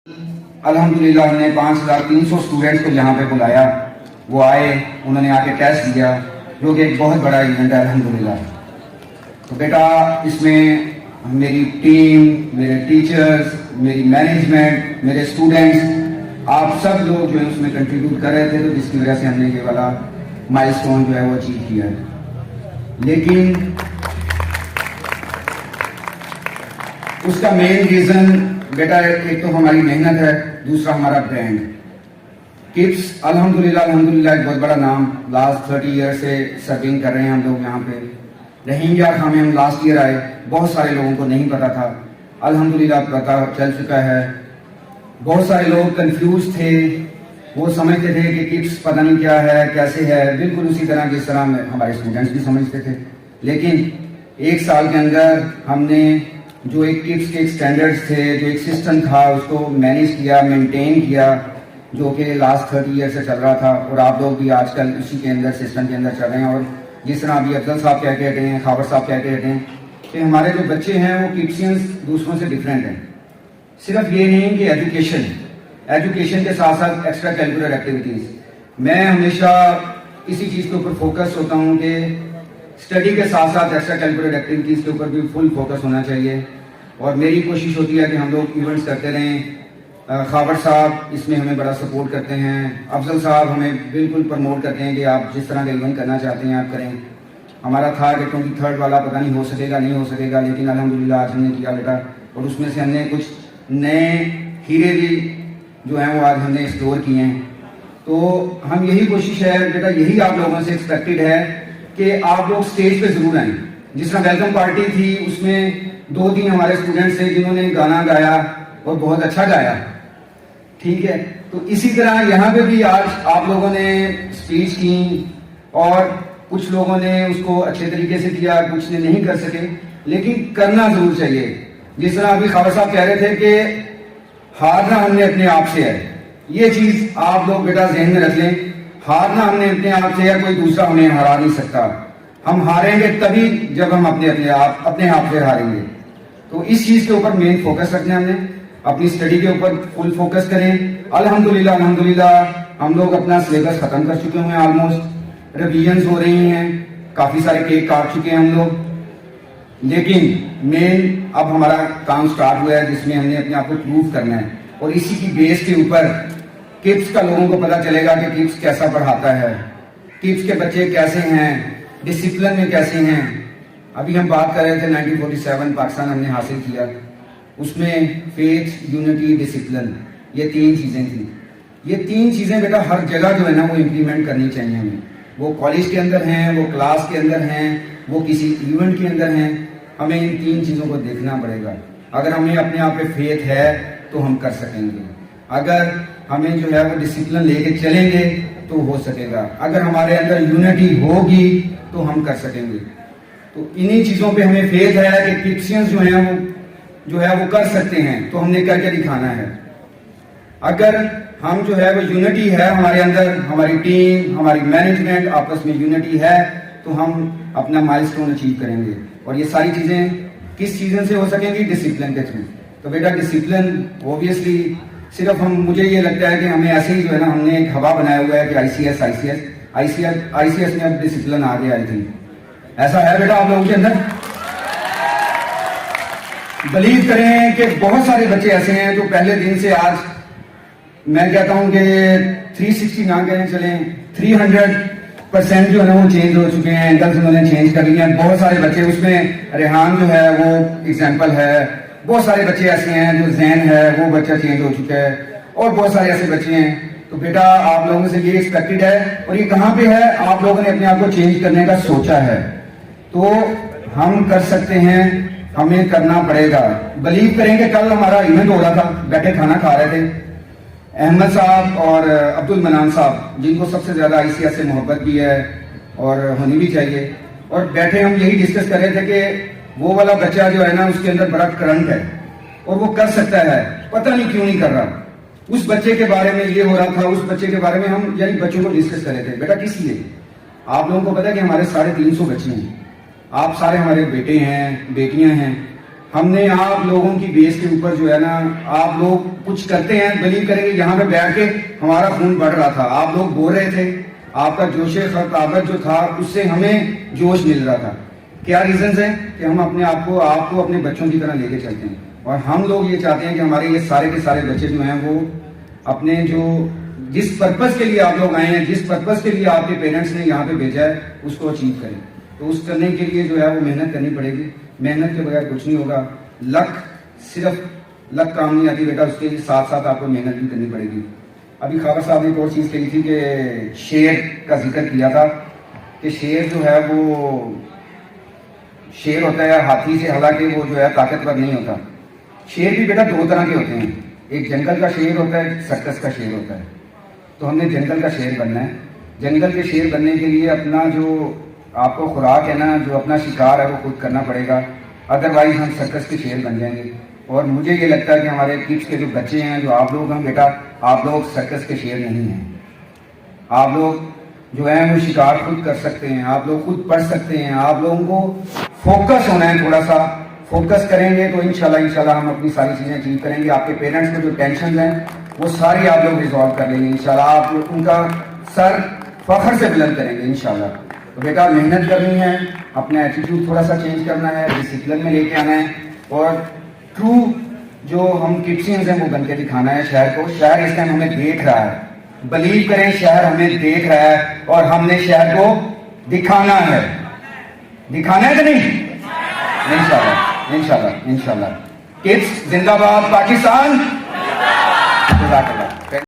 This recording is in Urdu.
الحمدللہ ہم نے 5300 اسٹوڈنٹس کو یہاں پہ بلایا، وہ آئے، انہوں نے آ کے ٹیسٹ دیا، جو کہ ایک بہت بڑا ایونٹ ہے الحمدللہ۔ تو بیٹا اس میں میری ٹیم، میرے ٹیچرز، میری مینجمنٹ، میرے اسٹوڈنٹس، آپ سب لوگ جو ہے اس میں کنٹریبیوٹ کر رہے تھے، تو جس کی وجہ سے ہم نے یہ والا مائل سٹون جو ہے وہ اچیو کیا ہے۔ لیکن اس کا مین ریزن بیٹا ایک تو ہماری محنت ہے، دوسرا ہمارا برانڈ کڈس۔ الحمدللہ ایک بہت بڑا نام، لاسٹ 30 ایئر سے سرونگ کر رہے ہیں ہم لوگ یہاں پہ۔ رحیمیہ خاں میں ہم لاسٹ ایئر آئے، بہت سارے لوگوں کو نہیں پتا تھا، الحمدللہ پتا چل چکا ہے۔ بہت سارے لوگ کنفیوز تھے، وہ سمجھتے تھے کہ کڈس پتہ نہیں کیا ہے، کیسے ہے، بالکل اسی طرح جس طرح ہمارے اسٹوڈنٹس بھی سمجھتے تھے۔ لیکن ایک سال کے اندر ہم نے جو ایک کڈس کے ایک سٹینڈرڈز تھے، جو ایک سسٹم تھا، اس کو مینیج کیا، مینٹین کیا، جو کہ لاسٹ 30 ایئر سے چل رہا تھا، اور آپ لوگ بھی آج کل اسی کے اندر سسٹم کے اندر چل رہے ہیں۔ اور جس طرح ابھی افضل صاحب کہہ کے ہٹے ہیں، خاور صاحب کہہ کے ہٹے ہیں کہ ہمارے جو بچے ہیں وہ کڈسینس دوسروں سے ڈفرینٹ ہیں۔ صرف یہ نہیں کہ ایجوکیشن کے ساتھ ساتھ ایکسٹرا کیریکولر ایکٹیویٹیز، میں ہمیشہ اسی چیز کے اوپر فوکس ہوتا ہوں کہ اسٹڈی کے ساتھ ساتھ ایکسٹرا کیریکولر ایکٹیویٹیز کے اوپر بھی فل فوکس ہونا چاہیے، اور میری کوشش ہوتی ہے کہ ہم لوگ ایونٹس کرتے رہیں۔ خاور صاحب اس میں ہمیں بڑا سپورٹ کرتے ہیں، افضل صاحب ہمیں بالکل پروموٹ کرتے ہیں کہ آپ جس طرح کا ایونٹ کرنا چاہتے ہیں آپ کریں۔ ہمارا تھا کہ 23 والا پتہ نہیں ہو سکے گا نہیں ہو سکے گا، لیکن الحمدللہ آج ہم نے کیا بیٹا، اور اس میں سے ہم نے کچھ نئے ہیرے بھی جو ہیں وہ آج ہم نے ایکسپلور کیے ہیں۔ تو ہم یہی کوشش ہے بیٹا، یہی آپ لوگوں سے ایکسپیکٹڈ ہے کہ آپ لوگ اسٹیج پہ ضرور آئیں۔ جس طرح ویلکم پارٹی تھی، اس میں 2-3 ہمارے اسٹوڈنٹس تھے جنہوں نے گانا گایا اور بہت اچھا گایا، ٹھیک ہے۔ تو اسی طرح یہاں پہ بھی آج آپ لوگوں نے اسپیچ کی، اور کچھ لوگوں نے اس کو اچھے طریقے سے کیا، کچھ نے نہیں کر سکے، لیکن کرنا ضرور چاہیے۔ جس طرح ابھی خاور صاحب کہہ رہے تھے کہ ہارنا ہم نے اپنے آپ سے ہے، یہ چیز آپ لوگ بیٹا ذہن میں رکھ لیں، ہارنا ہم نے اپنے آپ سے ہے، کوئی دوسرا ہمیں ہرا نہیں سکتا۔ ہم ہاریں گے تبھی جب ہم اپنے آپ سے ہاریں گے۔ تو اس چیز کے اوپر مین فوکس رکھنا ہے ہم نے، اپنی اسٹڈی کے اوپر فل فوکس کریں۔ الحمدللہ ہم لوگ اپنا سلیبس ختم کر چکے ہوئے ہیں، آلموسٹ ریویژنز ہو رہی ہیں، کافی سارے کیک کاٹ چکے ہیں ہم لوگ، لیکن مین اب ہمارا کام سٹارٹ ہوا ہے جس میں ہم نے اپنے آپ کو پروف کرنا ہے، اور اسی کی بیس کے اوپر کڈس کا لوگوں کو پتا چلے گا کہ کڈس کیسا پڑھاتا ہے، کڈس کے بچے کیسے ہیں، ڈسپلن میں کیسے ہیں۔ ابھی ہم بات کر رہے تھے 1947 پاکستان ہم نے حاصل کیا، اس میں فیتھ، یونٹی، ڈسپلن، یہ 3 چیزیں تھیں۔ یہ 3 چیزیں بیٹا ہر جگہ جو ہے نا وہ امپلیمنٹ کرنی چاہیے ہمیں، وہ کالج کے اندر ہیں، وہ کلاس کے اندر ہیں، وہ کسی ایونٹ کے اندر ہیں، ہمیں ان 3 چیزوں کو دیکھنا پڑے گا۔ اگر ہمیں اپنے آپ پہ فیتھ ہے تو ہم کر سکیں گے، اگر ہمیں جو ہے وہ ڈسپلن لے کے چلیں گے تو ہو سکے گا، اگر ہمارے اندر یونٹی ہوگی تو ہم کر سکیں گے۔ تو انہی چیزوں پہ ہمیں فیتھ ہے کہ کڈسینس جو ہے وہ کر سکتے ہیں، تو ہم نے کر کے دکھانا ہے۔ اگر ہم جو ہے وہ یونٹی ہے ہمارے اندر، ہماری ٹیم، ہماری مینجمنٹ آپس میں یونٹی ہے، تو ہم اپنا مائل سٹون اچیو کریں گے۔ اور یہ ساری چیزیں کس چیزیں سے ہو سکیں گی؟ ڈسپلن کے تھرو۔ تو بیٹا ڈسپلن اوبیسلی صرف مجھے یہ لگتا ہے کہ ہمیں ایسے ہی جو ہے نا ہم نے ایک ہوا بنایا ہوا ہے کہ آئی سی ایس میں اب ڈسپلن آ گیا، آئی تھنک ایسا ہے بیٹا آپ لوگوں کے اندر؟ بلیو کریں کہ بہت سارے بچے ایسے ہیں جو پہلے دن سے آج میں کہتا ہوں کہ 360 نہ کہیں چلیں 300% جو ہے نا وہ چینج ہو چکے ہیں، اینگلز انہوں نے چینج کر لیے ہیں۔ بہت سارے بچے، اس میں ریحان جو ہے وہ ایگزامپل ہے، بہت سارے بچے ایسے ہیں جو ذہن ہے وہ بچہ چینج ہو چکا ہے، اور بہت سارے ایسے بچے ہیں۔ تو بیٹا آپ لوگوں سے یہ ایکسپیکٹڈ ہے، اور یہ کہاں پہ ہے؟ آپ لوگوں نے اپنے آپ کو چینج کرنے کا سوچا ہے، تو ہم کر سکتے ہیں، ہمیں کرنا پڑے گا۔ بلیو کریں کہ کل ہمارا ایونٹ ہو رہا تھا، بیٹھے کھانا کھا رہے تھے، احمد صاحب اور عبد المنان صاحب جن کو سب سے زیادہ آئی سی ایس سے محبت بھی ہے اور ہونی بھی چاہیے، اور بیٹھے ہم یہی ڈسکس کر رہے تھے کہ وہ والا بچہ جو ہے نا اس کے اندر بڑا کرنٹ ہے اور وہ کر سکتا ہے، پتہ نہیں کیوں نہیں کر رہا۔ اس بچے کے بارے میں یہ ہو رہا تھا، اس بچے کے بارے میں ہم یعنی بچوں کو ڈسکس کر رہے تھے، بیٹا کس لیے؟ آپ لوگوں کو پتا ہے کہ ہمارے 350 بچے ہیں، آپ سارے ہمارے بیٹے ہیں، بیٹیاں ہیں، ہم نے آپ لوگوں کی بیس کے اوپر جو ہے نا آپ لوگ کچھ کرتے ہیں بلیو کریں گے یہاں پہ بیٹھ کے ہمارا خون بڑھ رہا تھا آپ لوگ بول رہے تھے آپ کا جوش خطابت جو تھا اس سے ہمیں جوش مل رہا تھا کیا ریزنز ہیں کہ ہم اپنے آپ کو اپنے بچوں کی طرح لے کے چلتے ہیں اور ہم لوگ یہ چاہتے ہیں کہ ہمارے یہ سارے کے سارے بچے جو ہیں وہ اپنے جو جس پرپز کے لیے آپ لوگ آئے ہیں جس پرپز کے لیے آپ کے پیرنٹس نے یہاں پہ بھیجا ہے اس کو اچیو کریں تو اس کرنے کے لیے جو ہے وہ محنت کرنی پڑے گی محنت کے بغیر کچھ نہیں ہوگا لک صرف لک کام نہیں آتی بیٹا اس کے ساتھ ساتھ آپ کو محنت بھی کرنی پڑے گی ابھی خابر صاحب نے ایک اور چیز کہی تھی کہ شیر کا ذکر کیا تھا کہ شیر جو ہے وہ شیر ہوتا ہے ہاتھی سے حالانکہ وہ جو ہے طاقتور نہیں ہوتا شیر بھی بیٹا دو طرح کے ہوتے ہیں ایک جنگل کا شیر ہوتا ہے ایک سرکس کا شیر ہوتا ہے تو ہم نے جنگل کا شیر بننا ہے جنگل کے شیر بننے کے لیے اپنا جو آپ کو خوراک ہے نا جو اپنا شکار ہے وہ خود کرنا پڑے گا ادروائز ہم سرکس کے شیر بن جائیں گے اور مجھے یہ لگتا ہے کہ ہمارے کڈس کے جو بچے ہیں جو آپ لوگ ہیں بیٹا آپ لوگ سرکس کے شیر نہیں ہیں آپ لوگ جو ہیں وہ شکار خود کر سکتے ہیں آپ لوگ خود پڑھ سکتے ہیں آپ لوگوں کو فوکس ہونا ہے تھوڑا سا فوکس کریں گے تو انشاءاللہ ہم اپنی ساری چیزیں اچیو کریں گے آپ کے پیرنٹس کو جو ٹینشنز ہیں وہ ساری آپ لوگ ریزالو کر لیں گے انشاءاللہ آپ لوگ ان کا سر فخر سے بلند کریں گے انشاءاللہ تو بیٹا محنت کرنی ہے اپنا ایٹیٹیوڈ تھوڑا سا چینج کرنا ہے ڈسپلن میں لے کے آنا ہے اور ٹرو جو ہم کڈسینز ہیں وہ بن کے دکھانا ہے شہر کو شہر اس ٹائم ہمیں دیکھ رہا ہے بلیو کریں شہر ہمیں دیکھ رہا ہے اور ہم نے شہر کو دکھانا ہے کہ نہیں انشاءاللہ کڈس زندہ باد پاکستان جزاک اللہ